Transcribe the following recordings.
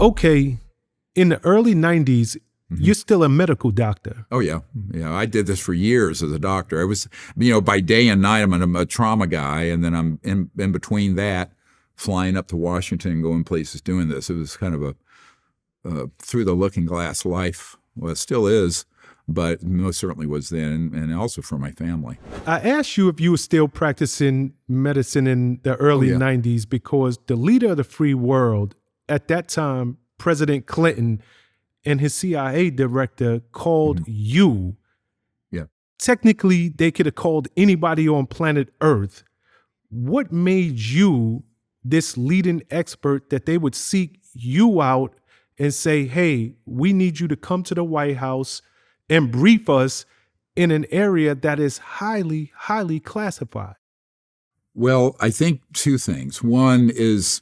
okay, in the early 90s, you're still a medical doctor. Oh, yeah. Yeah, I did this for years as a doctor. I was, by day and night, I'm a trauma guy, and then I'm in between that, flying up to Washington and going places doing this. It was kind of a through the looking glass life. Well, it still is, but most certainly was then, and also for my family. I asked you if you were still practicing medicine in the early 90s because the leader of the free world at that time, President Clinton, and his CIA director called you. Yeah. Technically, they could have called anybody on planet Earth. What made you this leading expert that they would seek you out and say, hey, we need you to come to the White House and brief us in an area that is highly, highly classified? Well, I think two things. One is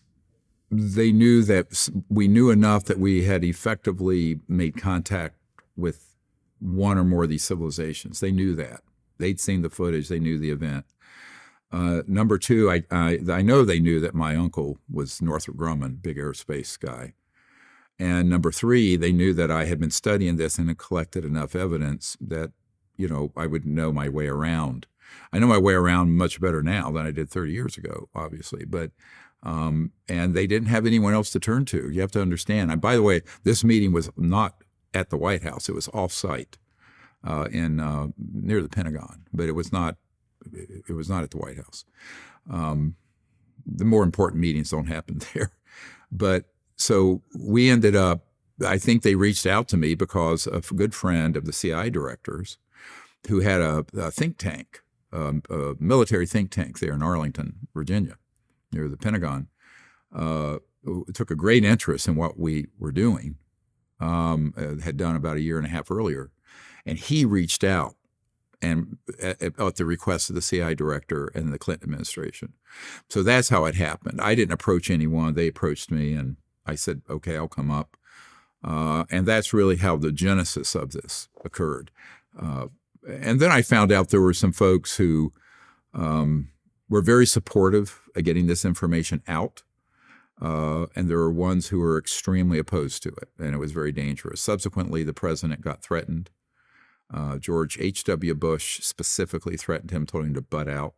they knew that we knew enough that we had effectively made contact with one or more of these civilizations. They knew that. They'd seen the footage. They knew the event. Number two, I know they knew that my uncle was Northrop Grumman, big aerospace guy. And number three, they knew that I had been studying this and had collected enough evidence that, I would know my way around. I know my way around much better now than I did 30 years ago, obviously. But and they didn't have anyone else to turn to. You have to understand. And by the way, this meeting was not at the White House. It was off-site in near the Pentagon, but it was not at the White House. The more important meetings don't happen there. But so we ended up, I think they reached out to me because of a good friend of the CIA directors who had a think tank, a military think tank there in Arlington, Virginia, near the Pentagon, took a great interest in what we were doing, had done about a year and a half earlier. And he reached out and at the request of the CIA director and the Clinton administration. So that's how it happened. I didn't approach anyone. They approached me, and I said, okay, I'll come up. And that's really how the genesis of this occurred. And then I found out there were some folks who were very supportive of getting this information out. And there were ones who were extremely opposed to it, and it was very dangerous. Subsequently, the president got threatened. George H.W. Bush specifically threatened him, told him to butt out.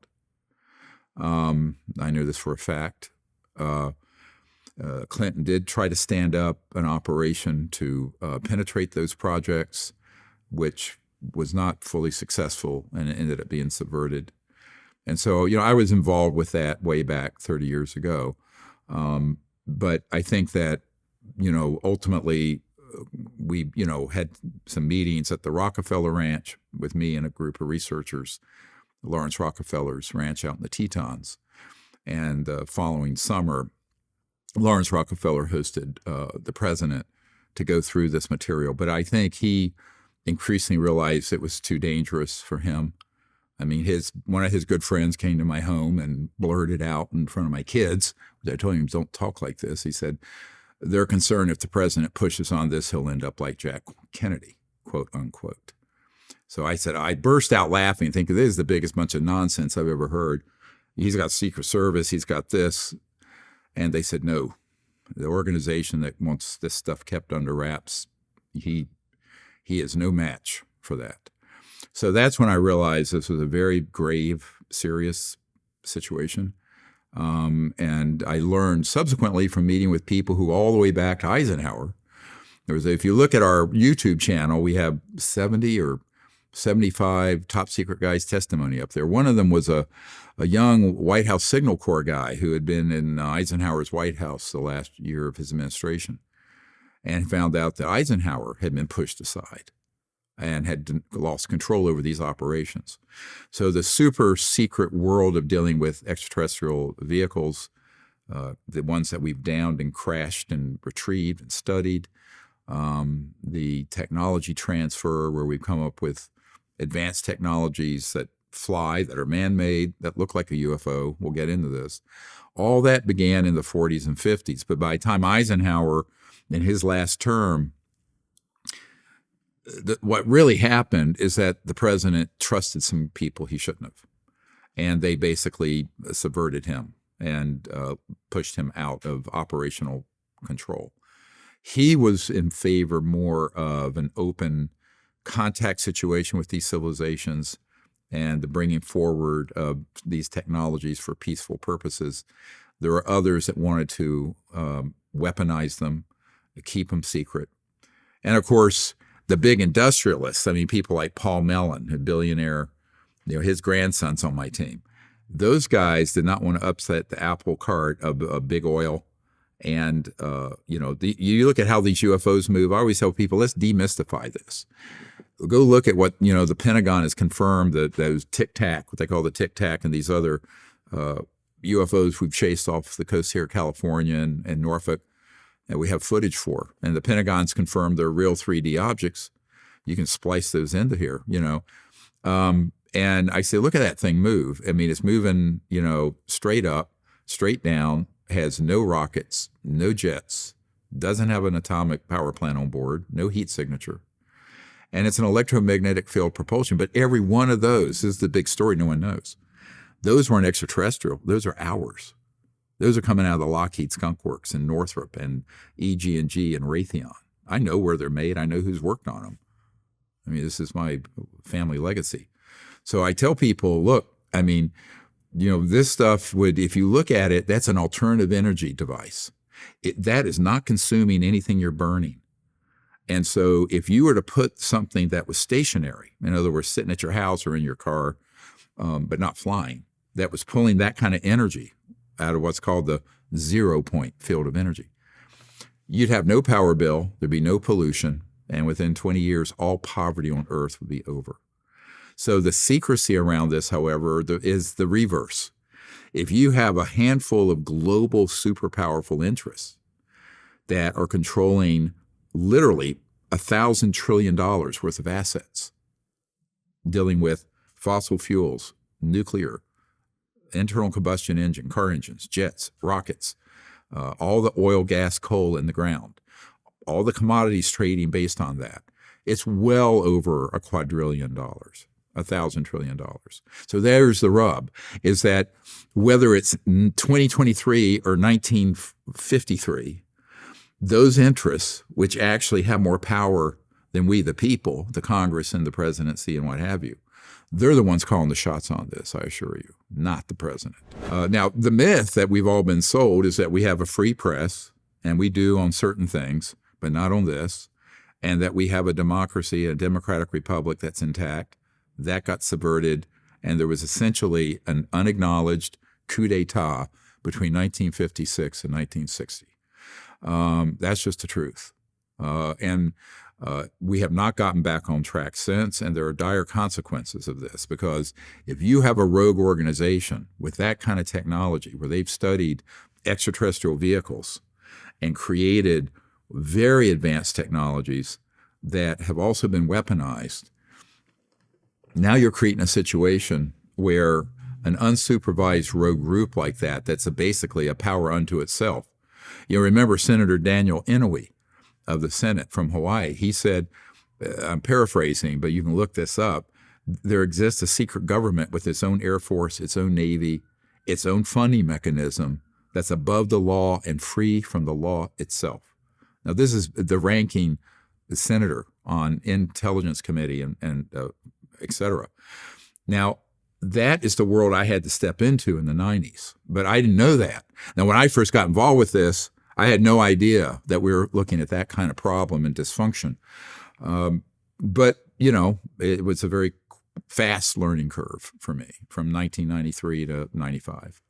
I knew this for a fact. Clinton did try to stand up an operation to penetrate those projects, which was not fully successful, and it ended up being subverted. And so, I was involved with that way back 30 years ago. But I think that, ultimately we, had some meetings at the Rockefeller Ranch with me and a group of researchers, Lawrence Rockefeller's ranch out in the Tetons. And the following summer, Lawrence Rockefeller hosted the president to go through this material. But I think he increasingly realized it was too dangerous for him. I mean, one of his good friends came to my home and blurted out in front of my kids. I told him, don't talk like this. He said, they're concerned if the president pushes on this, he'll end up like Jack Kennedy, quote unquote. So I burst out laughing, thinking this is the biggest bunch of nonsense I've ever heard. He's got Secret Service, he's got this. And they said, no, the organization that wants this stuff kept under wraps, he is no match for that. So that's when I realized this was a very grave, serious situation. And I learned subsequently from meeting with people who all the way back to Eisenhower. If you look at our YouTube channel, we have 70 or 75 top secret guys' testimony up there. One of them was a young White House Signal Corps guy who had been in Eisenhower's White House the last year of his administration and found out that Eisenhower had been pushed aside and had lost control over these operations. So the super secret world of dealing with extraterrestrial vehicles, the ones that we've downed and crashed and retrieved and studied, the technology transfer where we've come up with advanced technologies that fly, that are man-made, that look like a UFO. We'll get into this. All that began in the 40s and 50s. But by the time Eisenhower, in his last term, what really happened is that the president trusted some people he shouldn't have. And they basically subverted him and pushed him out of operational control. He was in favor more of an open contact situation with these civilizations and the bringing forward of these technologies for peaceful purposes. There are others that wanted to weaponize them, keep them secret. And of course, the big industrialists, I mean, people like Paul Mellon, a billionaire, his grandson's on my team. Those guys did not want to upset the apple cart of big oil. And, you look at how these UFOs move. I always tell people, let's demystify this. Go look at what, the Pentagon has confirmed, that those Tic Tac, what they call the Tic Tac, and these other UFOs we've chased off the coast here, California and Norfolk, and we have footage for. And the Pentagon's confirmed they're real 3D objects. You can splice those into here, and I say, look at that thing move. I mean, it's moving, straight up, straight down, has no rockets, no jets, doesn't have an atomic power plant on board, no heat signature. And it's an electromagnetic field propulsion. But every one of those, this is the big story no one knows. Those weren't extraterrestrial. Those are ours. Those are coming out of the Lockheed Skunk Works and Northrop and EG&G and Raytheon. I know where they're made. I know who's worked on them. I mean, this is my family legacy. So I tell people, look, I mean, this stuff would, if you look at it, that's an alternative energy device. That is not consuming anything you're burning. And so if you were to put something that was stationary, in other words, sitting at your house or in your car, but not flying, that was pulling that kind of energy out of what's called the 0 point field of energy, you'd have no power bill, there'd be no pollution, and within 20 years, all poverty on Earth would be over. So the secrecy around this, however, is the reverse. If you have a handful of global super powerful interests that are controlling literally $1,000 trillion worth of assets, dealing with fossil fuels, nuclear, internal combustion engine, car engines, jets, rockets, all the oil, gas, coal in the ground, all the commodities trading based on that, it's well over $1 quadrillion. $1,000 trillion. So there's the rub, is that whether it's 2023 or 1953, those interests, which actually have more power than we, the people, the Congress and the presidency and what have you, they're the ones calling the shots on this, I assure you, not the president. Now, the myth that we've all been sold is that we have a free press, and we do on certain things, but not on this, and that we have a democracy, a democratic republic that's intact. That got subverted, and there was essentially an unacknowledged coup d'etat between 1956 and 1960. That's just the truth. And we have not gotten back on track since, and there are dire consequences of this, because if you have a rogue organization with that kind of technology where they've studied extraterrestrial vehicles and created very advanced technologies that have also been weaponized, now you're creating a situation where an unsupervised rogue group like that, that's basically a power unto itself. You remember Senator Daniel Inouye of the Senate from Hawaii. He said, I'm paraphrasing, but you can look this up, there exists a secret government with its own Air Force, its own Navy, its own funding mechanism that's above the law and free from the law itself. Now, this is the ranking senator on Intelligence Committee and et cetera. Now, that is the world I had to step into in the 90s, but I didn't know that. Now, when I first got involved with this, I had no idea that we were looking at that kind of problem and dysfunction. But, it was a very fast learning curve for me from 1993 to 95.